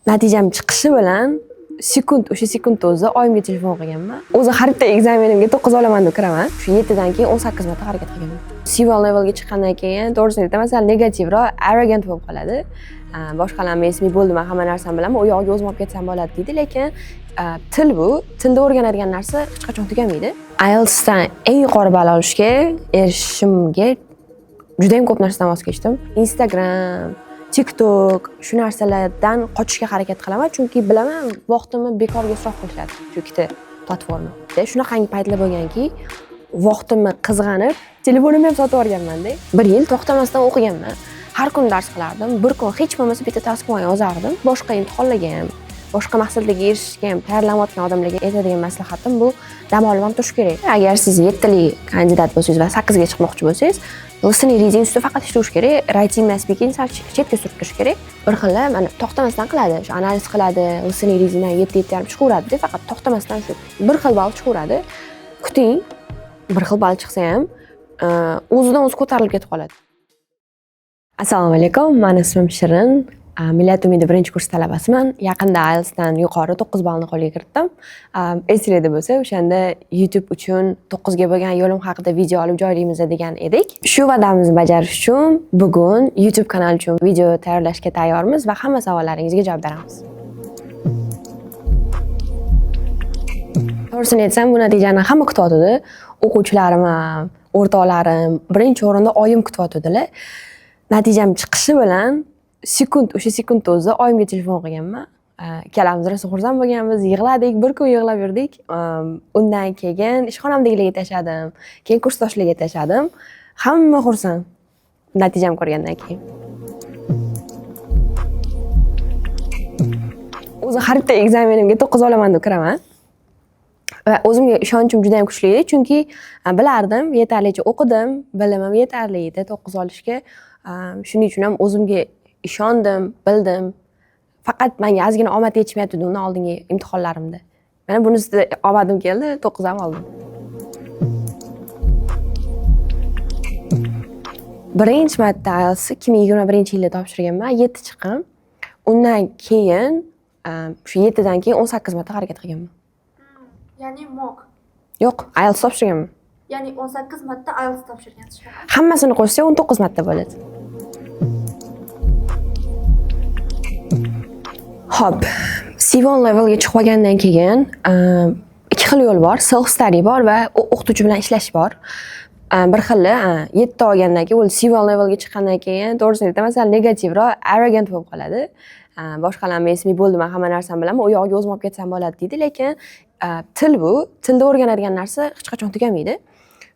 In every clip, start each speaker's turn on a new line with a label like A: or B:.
A: Natijam chiqishi bilan o'sha sekundda o'zi oyimga telefon qilganman. O'zi xaridda ekzamenimga 9 olaman deb kiraman. Shu 7 dan keyin 18 marta harakat qilganman. C1 levelga chiqqandan keyin to'g'risini aytaman, masalan, negativroq, arrogant bo'lib qoladi. Boshqalarni esmi bo'ldi, men hamma narsani bilaman, u yoqqa o'zim olib ketsam bo'ladi deydi, lekin til bu, tilda o'rganadigan narsa hech qachon tugamaydi. IELTSdan eng yuqori ball olishga erishishimga juda ham ko'p narsadan voz kechdim. Instagram, TikTok shu narsalardan qochishga harakat qilaman, chunki bilaman, vaqtimni bekorga isrof qilishadi shu ikkita platforma. Shunaqangi paytlar bo'lganki, vaqtimni qizg'anib, telefonimni ham sotib olganman-da. 1 yil to'xtamasdan o'qiganman. Har kun dars qilardim. Bir kun hech bo'lmasa bitta taskni yozardim. Boshqa imtihonlarga ham, boshqa maqsadlarga erishishga ham tayyorlanayotgan odamlarga aytadigan maslahatim bu, dam olib ham turish kerak. Agar siz 7 li kandidat bo'lsangiz va 8 ga chiqmoqchi bo'lsangiz, listening reading ustida faqat ishlash kerak, writing va speaking sal chetga surib turish kerak. Bir xil mana to'xtamasdan qiladi, shu analiz qiladi, listening readingdan 7.5 chiqaveradi, faqat to'xtamasdan shu bir xil ball chiqaveradi. Kuting, bir xil ball chiqsa ham o'zidan o'zi ko'tarilib ketib qoladi. Assalomu alaykum, men ismim Shirin. Millat umidi 1-kurs talabasiman. Yaqinda IELTSdan yuqori 9 ballni qo'lga kiritdim. Esingizda bo'lsa, o'shanda YouTube uchun 9 ga bo'lgan yo'lim haqida video olib joylaymiz degan edik. Shu va'damizni bajarish uchun bugun YouTube kanal uchun video tayyorlashga tayyormiz va hamma savollaringizga javob beramiz. To'g'risini aytsam, bu natijani hamma kutyotdi. O'quvchilarim ham, o'rtoqlarim, birinchi o'rinda oyim kutyotdilar. Natijam chiqishi bilan o'sha sekundda o'zi oyimga telefon qilganman. Ikkalamiz rosa xursand bo'lganmiz, yig'ladik, bir kun yig'lab yurdik. Undan keyin ishxonamdagilarga tashladim, keyin kursdoshlarga tashladim. Hamma xursand natijam ko'rgandan keyin. O'zi xaridda ekzamenimga 9 olaman deb kiraman. Va o'zimga ishonchim juda ham kuchli edi, chunki bilardim, yetarlicha o'qidim, bilimim yetarli edi 9 olishga. Shuning uchun ham o'zimga ishondim, bildim. Faqat menga ozgina omad yetishmayapti undan oldingi imtihonlarimda. Mana bunisida omadim keldi, 9 ham oldim. Birinchi marta IELTS 2021-yilda topshirganman, 7 chiqqan. Undan keyin shu 7 dan keyin 18 marta harakat qilganman.
B: Ya'ni mock.
A: Yo'q, IELTS topshirganman.
B: Ya'ni 18 marta IELTS topshirgansiz.
A: Hammasini qo'shsa 19 marta bo'ladi. Hop, C1 levelga chiqib olgandan keyin ikki xil yo'l bor, self study bor va o'qituvchi bilan ishlash bor. Bir xili 7 olgandan keyin, o'l C1 levelga chiqqandan keyin to'g'risini aytaman, masalan, negativroq, arrogant bo'lib qoladi. Boshqalarni esmi bo'ldi, men hamma narsani bilaman, u yoqqa o'zim olib ketsam bo'ladi deydi, lekin til bu, tilda o'rganadigan narsa hech qachon tugamaydi.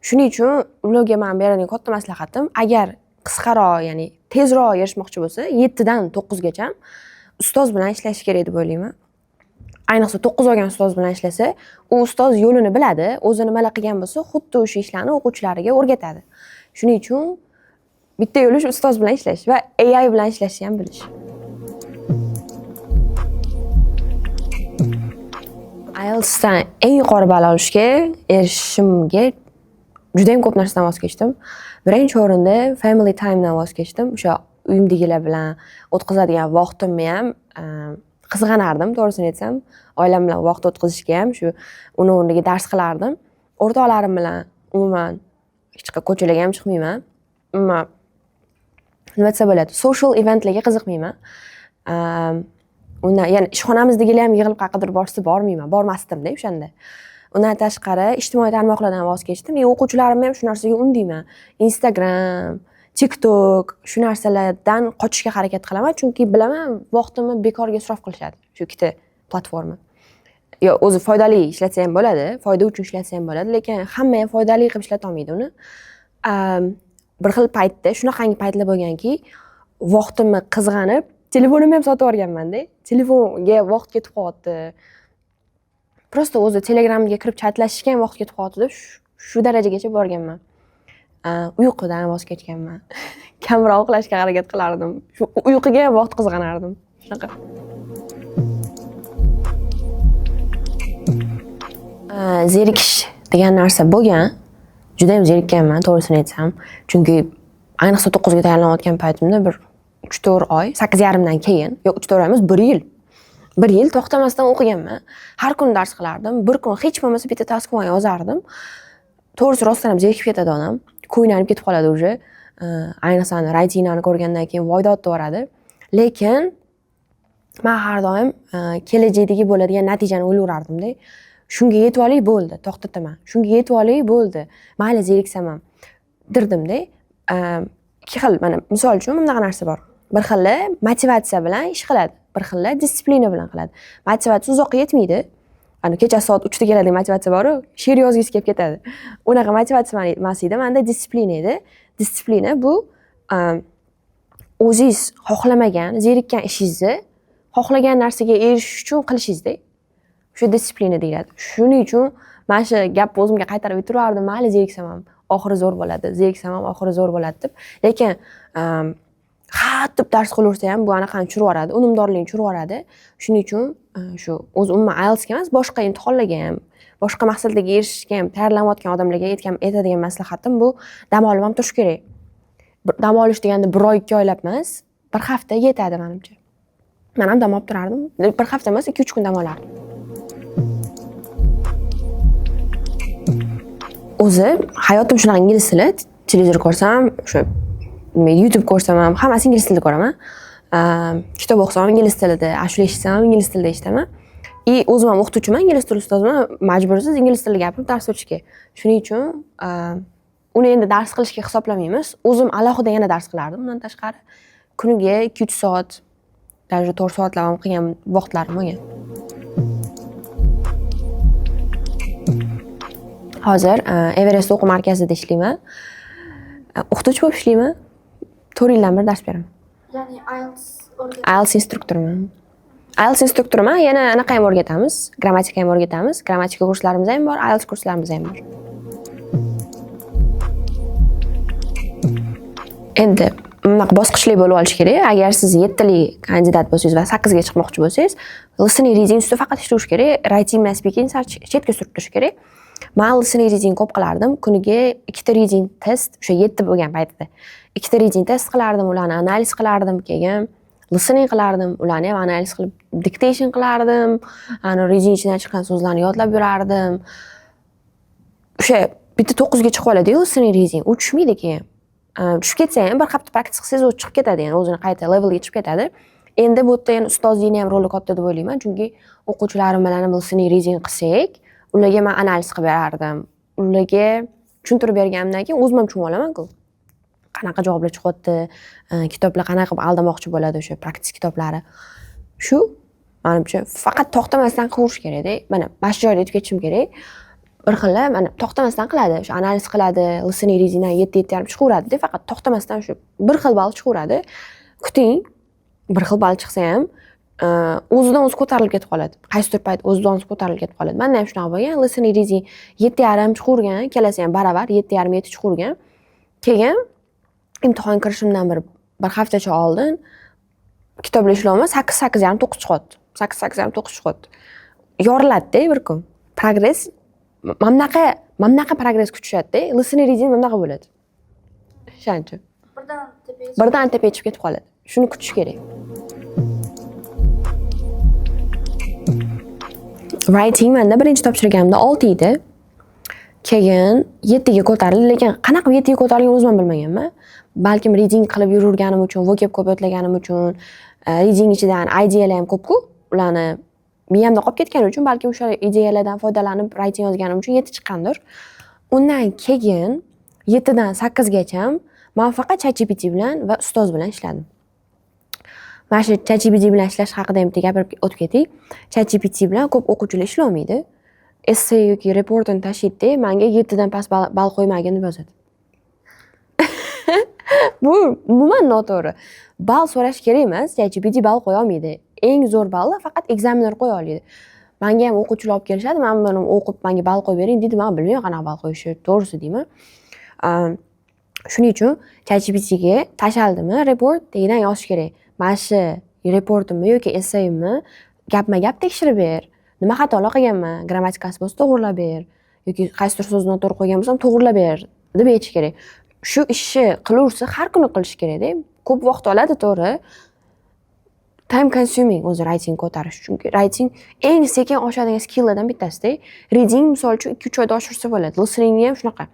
A: Shuning uchun ularga men beradigan katta maslahatim, agar qisqaroq, ya'ni tezroq erishmoqchi bo'lsa, 7 dan 9 gacha ustoz bilan ishlash kerak deb o'ylayman. Ayniqsa 9 olgan ustoz bilan ishlasa, u ustoz yo'lini biladi, o'zi nimalar qilgan bo'lsa, xuddi o'sha ishlarni o'quvchilariga o'rgatadi. Shuning uchun bitta yo'li shu ustoz bilan ishlash va AI bilan ishlashni ham bilish. IELTSdan eng yuqori ball olishga erishishimga juda ham ko'p narsadan voz kechdim. Birinchi o'rinda family time'dan voz kechdim. O'sha uyimdagilar bilan o'tkazadigan vaqtimni ham qizg'anardim, to'g'risini aytsam. Oilam bilan vaqt o'tkazishga ham shu uni o'rniga dars qilardim. O'rtoqlarim bilan umuman hech qayerga ko'chalarga ham chiqmayman. Nima desa bo'ladi, social eventlarga qiziqmayman. Undan, ya'ni ishxonamizdagilar ham yig'ilib qayerdir borsa bormayman, bormasdim-da o'shanda. Undan tashqari ijtimoiy tarmoqlardan voz kechdim. Men o'quvchilarimni ham shu narsaga undayman. Instagram, TikTok shu narsalardan qochishga harakat qilaman, chunki bilaman, vaqtimni bekorga isrof qilishadi shu ikkita platforma. Yo, o'zi foydali ishlatsa ham bo'ladi, foyda uchun ishlatsa ham bo'ladi, lekin hamma ham foydali qilib ishlata olmaydi uni. Bir xil paytda, shunaqangi paytlar bo'lganki, vaqtimni qizg'anib, telefonimni ham sotib olganman-da. Telefonga vaqt ketib qoldi. Prosta o'zi Telegramga kirib chatlashishga ham vaqt ketib qoldi deb shu darajagacha borganman. Uyqudan voz kechganman. Kamroq uxlashga harakat qilardim. Shu uyquga vaqt qizg'anardim. Shunaqa. Zerikish degan narsa bo'lgan. Juda ham zerikkanman, to'g'risini aytsam. Chunki ayniqsa 9 ga tayyorlanayotgan paytimda bir 3-4 oy, 8,5 dan keyin, yo'q 3-4 oy emas, 1 yil. 1 yil to'xtamasdan o'qiganman. Har kuni dars qilardim. Bir kun hech bo'lmasa bitta taskman yozardim. To'g'risi rostdan ham zerikib ketadi onam. Ko'ynanib ketib qoladi уже. Ayniqsa writingni ko'rgandan keyin voydod boradi. Lekin men har doim kelajakdagi bo'ladigan natijani o'ylayverardim-da. Shunga yetib olay bo'ldi, to'xtataman. Shunga yetib olay bo'ldi. Mayli zeriksam ham dirdim-da. Ikki xil, mana misol uchun bunaqa narsa bor. Bir xili motivatsiya bilan ish qiladi, bir xili disiplina bilan qiladi. Motivatsiya uzoqqa yetmaydi. Kecha soat 3 da keladigan motivatsiya bor-ku, she'r yozgisi kelib ketadi. Unaqa motivatsiya emas edi, menda disiplina edi. Disiplina bu o'zingiz xohlamagan, zerikkan ishingizni xohlagan narsaga erishish uchun qilishingiz-da. Shu disiplina deyiladi. Shuning uchun men shu gapni o'zimga qaytarib aytiraverdim, mayli zeriksam ham oxiri zo'r bo'ladi, zeriksam ham oxiri zo'r bo'ladi deb. Lekin qattiq dars qilaversa ham bu anaqani tushirib unumdorlikni tushirib. Shuning uchun shu o'z umuman IELTSga emas, boshqa imtihonlarga ham, boshqa maqsadlarga erishishga ham tayyorlanayotgan odamlarga aytadigan maslahatim bu dam olib ham turish kerak. Dam olish deganda 1 oy 2 oylab emas, 1 hafta yetadi menimcha. Men ham dam olib turardim. 1 hafta emas, 2-3 kun dam olardim. O'zi hayotim shunaqa ingliz tili, televizor ko'rsam, o'sha YouTube ko'rsam ham hammasi ingliz tilida ko'raman. Kitob o'qisam ham ingliz tilida, ashula eshitsam ham ingliz tilida eshitaman. O'zim ham o'qituvchiman, ingliz tili ustoziman, majbursiz ingliz tilida gapirib dars o'tishga. Shuning uchun uni endi dars qilishga hisoblamaymiz. O'zim alohida yana dars qilardim. Bundan tashqari kuniga 2-3 soat, даже 4 soatlab ham qilgan vaqtlarim bo'lgan. Hozir Everest o'quv markazida ishlayman. O'qituvchi bo'lib ishlayman. 4 yildan beri dars beraman.
B: Ya'ni
A: IELTS instruktorman. IELTS instruktorman, yana anaqa ham o'rgatamiz, grammatika ham o'rgatamiz. Grammatika kurslarimiz ham bor, IELTS kurslarimiz ham bor. Endi bunaqa bosqichli bo'lib olish kerak. Agar siz 7 tilli kandidat bo'lsangiz va 8 ga chiqmoqchi bo'lsangiz, listening reading ustida faqat ishlash kerak. Writing bilan speaking chetga surib turish kerak. Men listening reading ko'p qilardim. Kuniga 2 ta reading test, o'sha 7 bo'lgan paytda 2 ta reading test qilardim, ularni analiz qilardim, keyin listening qilardim, ularni ham analiz qilib dictation qilardim. Reading ichidan chiqqan so'zlarni yodlab yurardim. O'sha bitta 9 ga chiqib oladi-yu listening reading, u tushmaydi keyin. Tushib ketsa ham bir hafta praktika qilsangiz o'zi chiqib ketadi, ya'ni o'zini qayta levelga chiqib ketadi. Endi bu yerda yana ustozlikni ham roli katta deb o'ylayman, chunki o'quvchilarim bilan ham listening reading qilsak, ularga men analiz qilib berardim. Ularga tushuntirib berganimdan keyin o'zim ham tushunib olaman-ku. Qanaqa javoblar chiqyapti, kitoblar qanaqa qilib aldamoqchi bo'ladi, o'sha praktik kitoblari. Shu menimcha faqat to'xtamasdan qilish kerak-da. Mana mana shu joyda aytib ketishim kerak. Bir xilla mana to'xtamasdan qiladi, o'sha analiz qiladi, listening readingdan 7-7.5 chiqaveradi-da, faqat to'xtamasdan shu bir xil ball chiqaveradi. Kuting, bir xil ball chiqsa ham o'zidan o'zi ko'tarilib ketib qoladi. Qaysidir payt o'zidan o'zi ko'tarilib ketib qoladi. Menda ham shunaqa bo'lgan. Listening reading 7.5 chiqavergan, kelasi ham baravar 7.5 chiqavergan. Keyin imtihon kirishimdan bir haftacha oldin kitoblar ishlayman, 8.5 9 chiqyapti. 8.5 chiqyapti. Yoriladi-da bir kun. Progress mamnaqa progress kuchishadi-da, listening reading mamnaqa bo'ladi. O'shancha. Birdan tepaga chiqib ketib qoladi. Shuni kutish kerak. Writing menda birinchi topshirganimda 6 edi. Keyin 7 ga ko'tarildi, lekin qanaqa 7 ga ko'tarilganini o'zim ham bilmaganman. Balkim reading qilib yurganim uchun, vocab ko'p yodlaganim uchun, reading ichidan ideyalar ham ko'p-ku, ularni miyamda qolib ketgani uchun, balkim o'sha ideyalardan foydalanib writing yozganim uchun 7 chiqqandir. Undan keyin 7 dan 8 gacha men faqat ChatGPT bilan va ustoz bilan ishladim. Mana shu ChatGPT bilan ishlash haqida ham gapirib o'tib ketdik. ChatGPT bilan ko'p o'quvchilar ishlamaydi. Essay yoki reportni tashiydi, menga 7 dan past ball qo'ymagin deb yozadi. Bu umuman noto'g'ri. Ball so'rash kerak emas, ChatGPT ball qo'ya olmaydi. Eng zo'r ballni faqat ekzamener qo'ya oladi. Menga ham o'quvchilar olib kelishadi, men buni o'qib menga ball qo'yib bering deydi, men bilmayman qanaqa ball qo'yishni, to'g'risi deyman. Shuning uchun ChatGPTga tashaldimmi, report degan yozish kerak. Mana shu reportimni yoki essayimni gapma-gap tekshirib ber. Nima xatolar qilganman, grammatikasi bo'lsa to'g'rilab ber yoki qaysidir so'zni noto'g'ri qo'ygan bo'lsam to'g'rilab ber deb aytish kerak. Shu ishni qilaversa har kuni qilish kerak-da. Ko'p vaqt oladi, to'g'ri. time consuming o'zi writing ko'tarish. Chunki writing eng sekin oshadigan skilllardan bittasida. Reading misol uchun 2-3 oyda oshirsa bo'ladi. Listening ham shunaqa.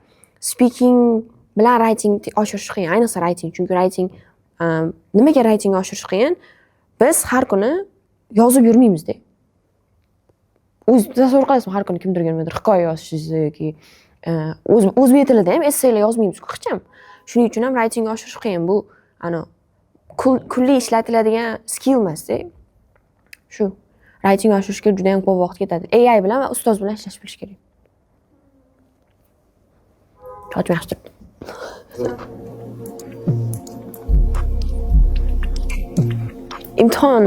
A: Speaking bilan writing oshirish qiyin, ayniqsa writing. Chunki writing nimaga writing oshirish qiyin? Biz har kuni yozib yurmaymiz-da. Tasavvur qilasizmi, har kuni kimdirga nimadir hikoya yozishingizni yoki o'zbek tilida ham essaylar yozmaymiz hech ham. Shuning uchun ham writing oshirish qiyin. Bu kunlik ishlatiladigan skill emas-da. Shu writing oshirishga juda ham ko'p vaqt ketadi. AI bilan va ustoz bilan ishlash bilish kerak. Sochim yaxshi turibdi. Imtihon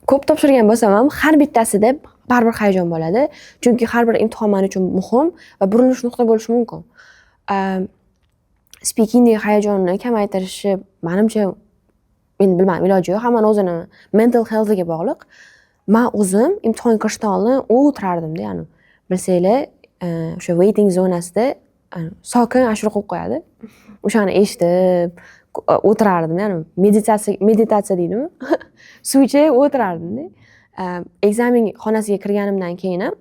A: ko'p topshirgan bo'lsam ham har bittasida baribir hayajon bo'ladi. Chunki har bir imtihon men uchun muhim va burilish nuqta bo'lishi mumkin. Speakingdagi hayajonni kamaytirishi menimcha men bilmadim, iloji yo'q. Hamma o'zini mental health'iga bog'liq. Men o'zim imtihon kirishdan oldin o'tirardim-da, ya'ni bilsanglar, o'sha waiting zonasida sokin ashula qo'yib qo'yadi. O'shani eshitib o'tirardim, ya'ni meditatsiya deydimi? Suv ichib o'tirardim-da. Ekzamen xonasiga kirganimdan keyin ham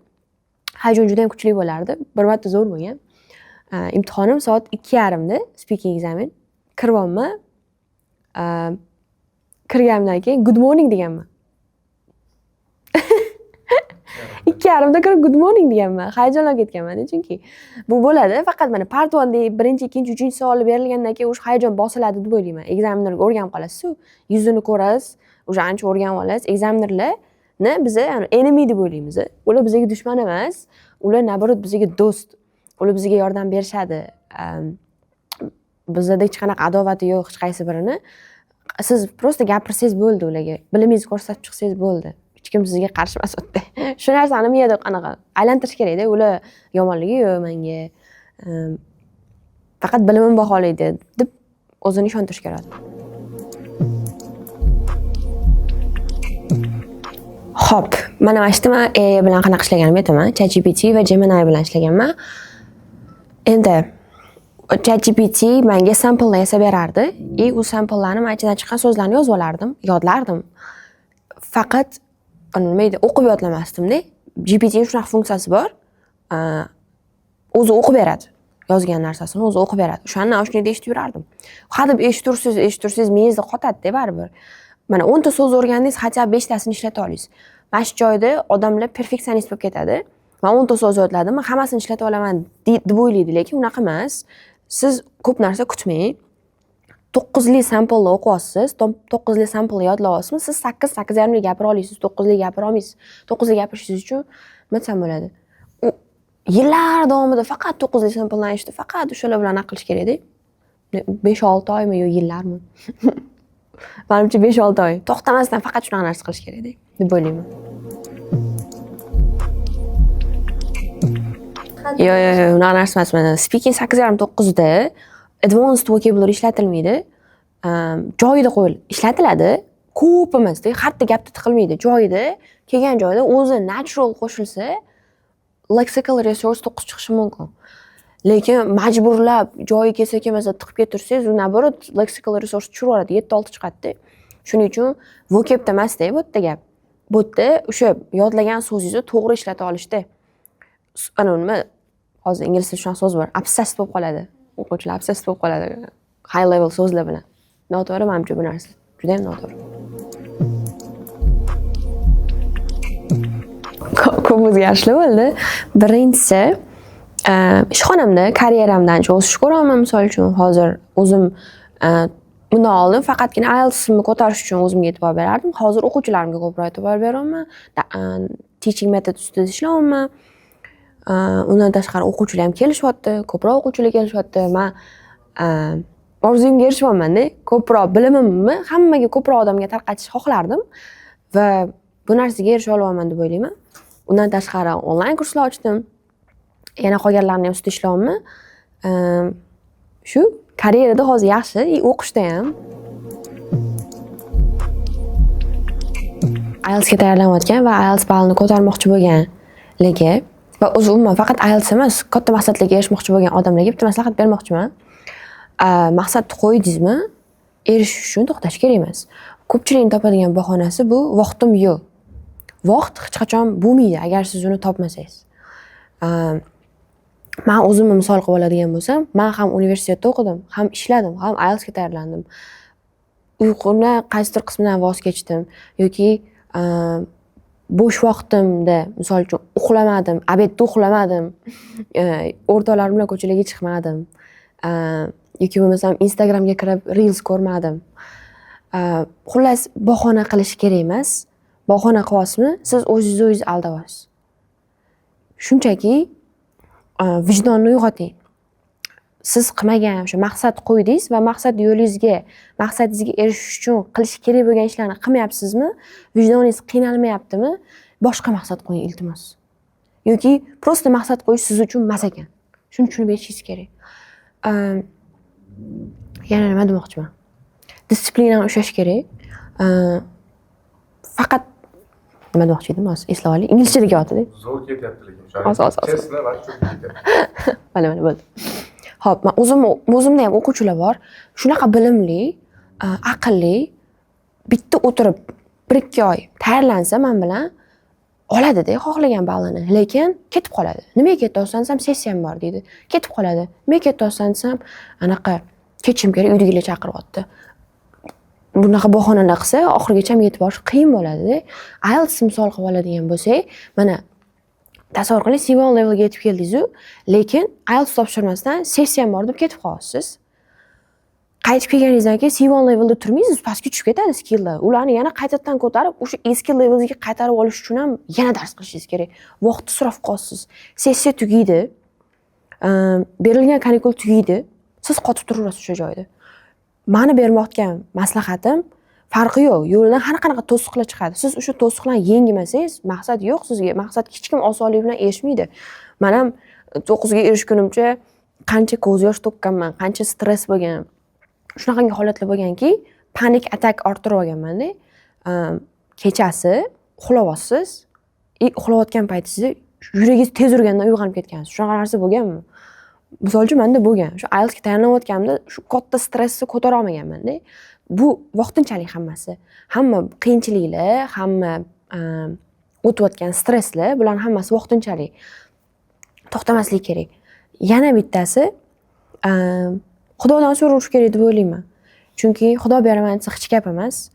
A: hayajon juda ham kuchli bo'lardi. Bir marta zo'r bo'lgan. Imtihonim soat 2:30 da, speaking ekzamen. Kiryapman. Kirganimdan keyin good morning deganman. 2:30 da kirib good morning deganman. Hayajonlanib ketganman, chunki bu bo'ladi. Faqat mana partondagi 1-chi, 2-chi, 3-chi savol berilgandan keyin o'sha hayajon bosiladi deb o'ylayman. Ekzamenerga o'rganib qolasiz-ku, yuzini ko'rasiz, o'sha ancha o'rganib olasiz. Ekzamenerlarni biz enemy deb o'ylaymiz. Ular bizga dushman emas, ular naborot bizga do'st. Ular bizga yordam berishadi. Bizda hech qanaqa adovati yo'q hech qaysi birini. Siz prosta gapirsangiz bo'ldi ularga. Bilimingizni ko'rsatib chiqsangiz bo'ldi. Hech kim sizga qarshi emas o'tda. Shu narsani miyada qanaqa aylantirish kerak-da. Ular yomonligi yo'q menga. Faqat bilimim baholaydi deb o'zini ishontirish kerak. Hop, mana eshitdim, AI bilan qanaqa ishlaganimni aytaman. ChatGPT va Gemini bilan ishlaganman. Endi ChatGPT menga samplelar yasab berardi. U samplelarni men ichidan chiqqan so'zlarni yozib olardim, yodlardim. Faqat nima deydi, o'qib yodlamasdim-da. GPT ning shunaqa funksiyasi bor. O'zi o'qib beradi. Yozgan narsasini o'zi o'qib beradi. O'shani naushnikda eshitib yurardim. Hadeb eshittirsangiz miyangizda qotadi-da baribir. Mana 10 ta so'z o'rgandingiz, hatto 5 tasini ishlata olasiz. Mana shu joyda odamlar perfeksionist bo'lib ketadi. Men 10 ta so'z yodladim, men hammasini ishlata olaman deb o'ylaydi, lekin unaqa emas. Siz ko'p narsa kutmang. 9 li samplni o'qiyapsiz, 9 li samplni yodlab olasiz. Siz 8.5 li gapira olasiz, 9 li gapira olmaysiz. 9 li gapirishingiz uchun nima desam bo'ladi? Yillar davomida faqat 9 li samplni eshitib, faqat o'shalar bilan aql qilish kerak-da. 5-6 oymi yo yillarmi? Menimcha 5-6 oy. To'xtamasdan faqat shunaqa narsa qilish kerak-da, deb o'ylayman. Yo'q, unaqa narsa emas. Mana speaking 8.5-9 da advanced vocabulary ishlatilmaydi. Joyida qo'yiladi. Ishlatiladi, ko'p emasda, hatto gapda tiqilmaydi. Joyida, kelgan joyda o'zi natural qo'shilsa, lexical resource to'qqiz chiqishi mumkin. Lekin majburlab joyi kelsa-kelmasa tiqib ketirsangiz, u naborot lexical resource tushirib oladi, 7-6 chiqadi-da. Shuning uchun vocabda emas-da bu yerda gap. Bu yerda o'sha yodlagan so'zingizni to'g'ri ishlata olishda. Ana nima, hozir ingliz tilida shunaqa so'z bor, obsessed bo'lib qoladi. O'quvchilar obsessed bo'lib qoladi high level so'zlar bilan. Noto'g'ri menimcha bu narsa. Juda ham noto'g'ri. Ko'p o'zgarishlar bo'ldi. Birinchisi, ishxonamda karyeramda ancha o'sish ko'raman. Misol uchun hozir o'zim bundan oldin faqatgina IELTS'imni ko'tarish uchun o'zimga e'tibor berardim. Hozir o'quvchilarimga ko'proq e'tibor beryapman. Teaching method ustida ishlayapman. Undan tashqari o'quvchilar ham kelishyapti, ko'proq o'quvchilar kelishyapti. Men orzuyimga erishyapman-da. Ko'proq bilimimni hammaga ko'proq odamga tarqatishni xohlardim va bu narsaga erisha olaman deb o'ylayman. Undan tashqari onlayn kurslar ochdim. Yana qolganlarni ham ustida ishlayapman. Shu karyerada hozir yaxshi, o'qishda ham. IELTSga tayyorlanayotgan va IELTS ballini ko'tarmoqchi bo'lganlarga va o'zi umuman faqat IELTS emas, katta maqsadlarga erishmoqchi bo'lgan odamlarga bitta maslahat bermoqchiman. Maqsadni qo'ydingizmi, erishish uchun to'xtash kerak emas. Ko'pchilikning topadigan bahonasi bu vaqtim yo'q. Vaqt hech qachon bo'lmaydi agar siz uni topmasangiz. Men o'zimni misol qilib oladigan bo'lsam, men ham universitetda o'qidim, ham ishladim, ham IELTSga tayyorlandim. Uyquni qaysidir qismidan voz kechdim yoki bo'sh vaqtimda, misol uchun uxlamadim, obedda uxlamadim, o'rtoqlarim bilan ko'chalarga chiqmadim. Yoki bo'lmasam Instagramga kirib reels ko'rmadim. Xullas, bahona qilish kerak emas. Bahona qilyapsizmi, siz o'zingizni aldayapsiz. Shunchaki vijdonni uyg'oting. Siz qilmagan o'sha maqsad qo'ydingiz va maqsad yo'lingizga, maqsadingizga erishish uchun qilish kerak bo'lgan ishlarni qilmayapsizmi? Vijdoningiz qiynalmayaptimi? Boshqa maqsad qo'ying, iltimos. Yoki prosta maqsad qo'yish siz uchun emas ekan. Shuni tushunib yetishingiz kerak. Yana nima demoqchiman? Disiplinani ushlash kerak. Faqat nima demoqchi edim, hozir eslab oling. Inglizchada ketyapti-da.
C: Zo'r ketyapti lekin. Tesla va cho'p ketyapti.
A: Mana bo'ldi. Xo'p, men o'zimda ham o'quvchilar bor. Shunaqa bilimli, aqlli, bitta o'tirib 1-2 oy tayyorlansa men bilan oladi-da xohlagan ballini, lekin ketib qoladi. Nimaga ketyapsan desam, sessiyam bor deydi. Ketib qoladi. Nimaga ketyapsan desam, anaqa ketishim kerak, uydagilar chaqiryapti. Bunaqa bahonalar qilsa, oxirigacha yetib borish qiyin bo'ladi-da. IELTS misol qilib oladigan bo'lsak, mana tasavvur qiling, C1 levelga yetib keldingiz-ku, lekin IELTS topshirmasdan sessiyam bor deb ketib qolyapsiz. Qaytib kelganingizdan keyin C1 levelda turmaysiz, pastga tushib ketadi skilllar. Ularni yana qaytadan ko'tarib, o'sha eski levelga qaytarib olish uchun ham yana dars qilishingiz kerak. Vaqt isrof qilyapsiz. Sessiya tugaydi. Berilgan kanikul tugaydi. Siz qotib turaverasiz o'sha joyda. Meni bermoqdan maslahatim, farqi yo'q. Yo'ldan har qanaqa to'siqlar chiqadi. Siz o'sha to'siqlarni yengmasangiz, maqsad yo'q sizga. Maqsad hech kim osonlik bilan erishmaydi. Men ham 9 ga erishgunimcha qancha ko'z yosh to'kkanman, qancha stress bo'lgan. Shunaqangi holatlar bo'lganki, panik atak orttirib olganman-da. Kechasi uxlayapsiz, uxlayotgan paytingizda yuragingiz tez urgandan uyg'onib ketgansiz. Shunaqa narsa bo'lganmi? Misol uchun menda bo'lgan. Shu IELTSga tayyorlanayotganimda shu katta stressni ko'tara olmaganman-da. Bu vaqtinchalik hammasi. Hamma qiyinchiliklar, hamma o'tayotgan stresslar, bularning hammasi vaqtinchalik. To'xtamaslik kerak. Yana bittasi Xudodan so'rash kerak deb o'ylayman. Chunki Xudo beraman desa hech gap emas.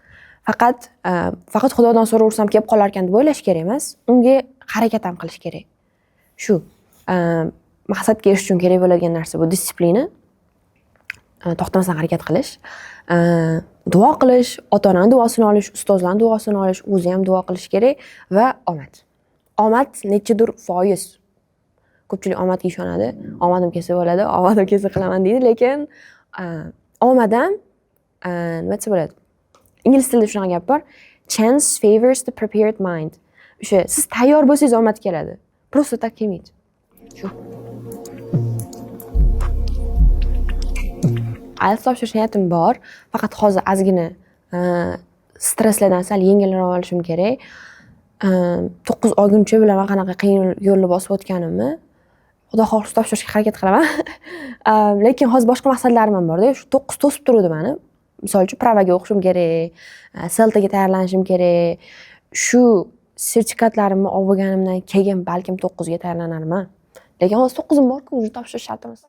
A: Faqat Xudodan so'raversam kelib qolar ekan deb o'ylash kerak emas. Unga harakat ham qilish kerak. Shu maqsadga erishish uchun kerak bo'ladigan narsa bu disiplina. To'xtamasdan harakat qilish, duo qilish, ota-onaning duosini olish, ustozlarning duosini olish, o'zi ham duo qilish kerak va omad. Omad nechadir foiz. Ko'pchilik omadga ishonadi. Omadim kelsa bo'ladi, omadim kelsa qilaman deydi, lekin omadam nima desa bo'ladi? Ingliz tilida shunaqa gap bor. Chance favors the prepared mind. O'sha siz tayyor bo'lsangiz omad keladi. Prosta tak kelmaydi. Shu. IELTS topshirish niyatim bor, faqat hozir ozgina stresslardan sal yengilroq olishim kerak. 9 oyguncha bilaman qanaqa qiyin yo'lni bosib o'tganimni. Xudo xohlasa topshirishga harakat qilaman. Lekin hozir boshqa maqsadlarim ham bor-da. Shu 9 to'sib turuvdi meni. Misol uchun pravaga o'qishim kerak, seltaga tayyorlanishim kerak. Shu sertifikatlarimni olib bo'lganimdan keyin balkim 9 ga tayyorlanarman. Lekin hozir 9im bor-ku, o'zi topshirish shart emas.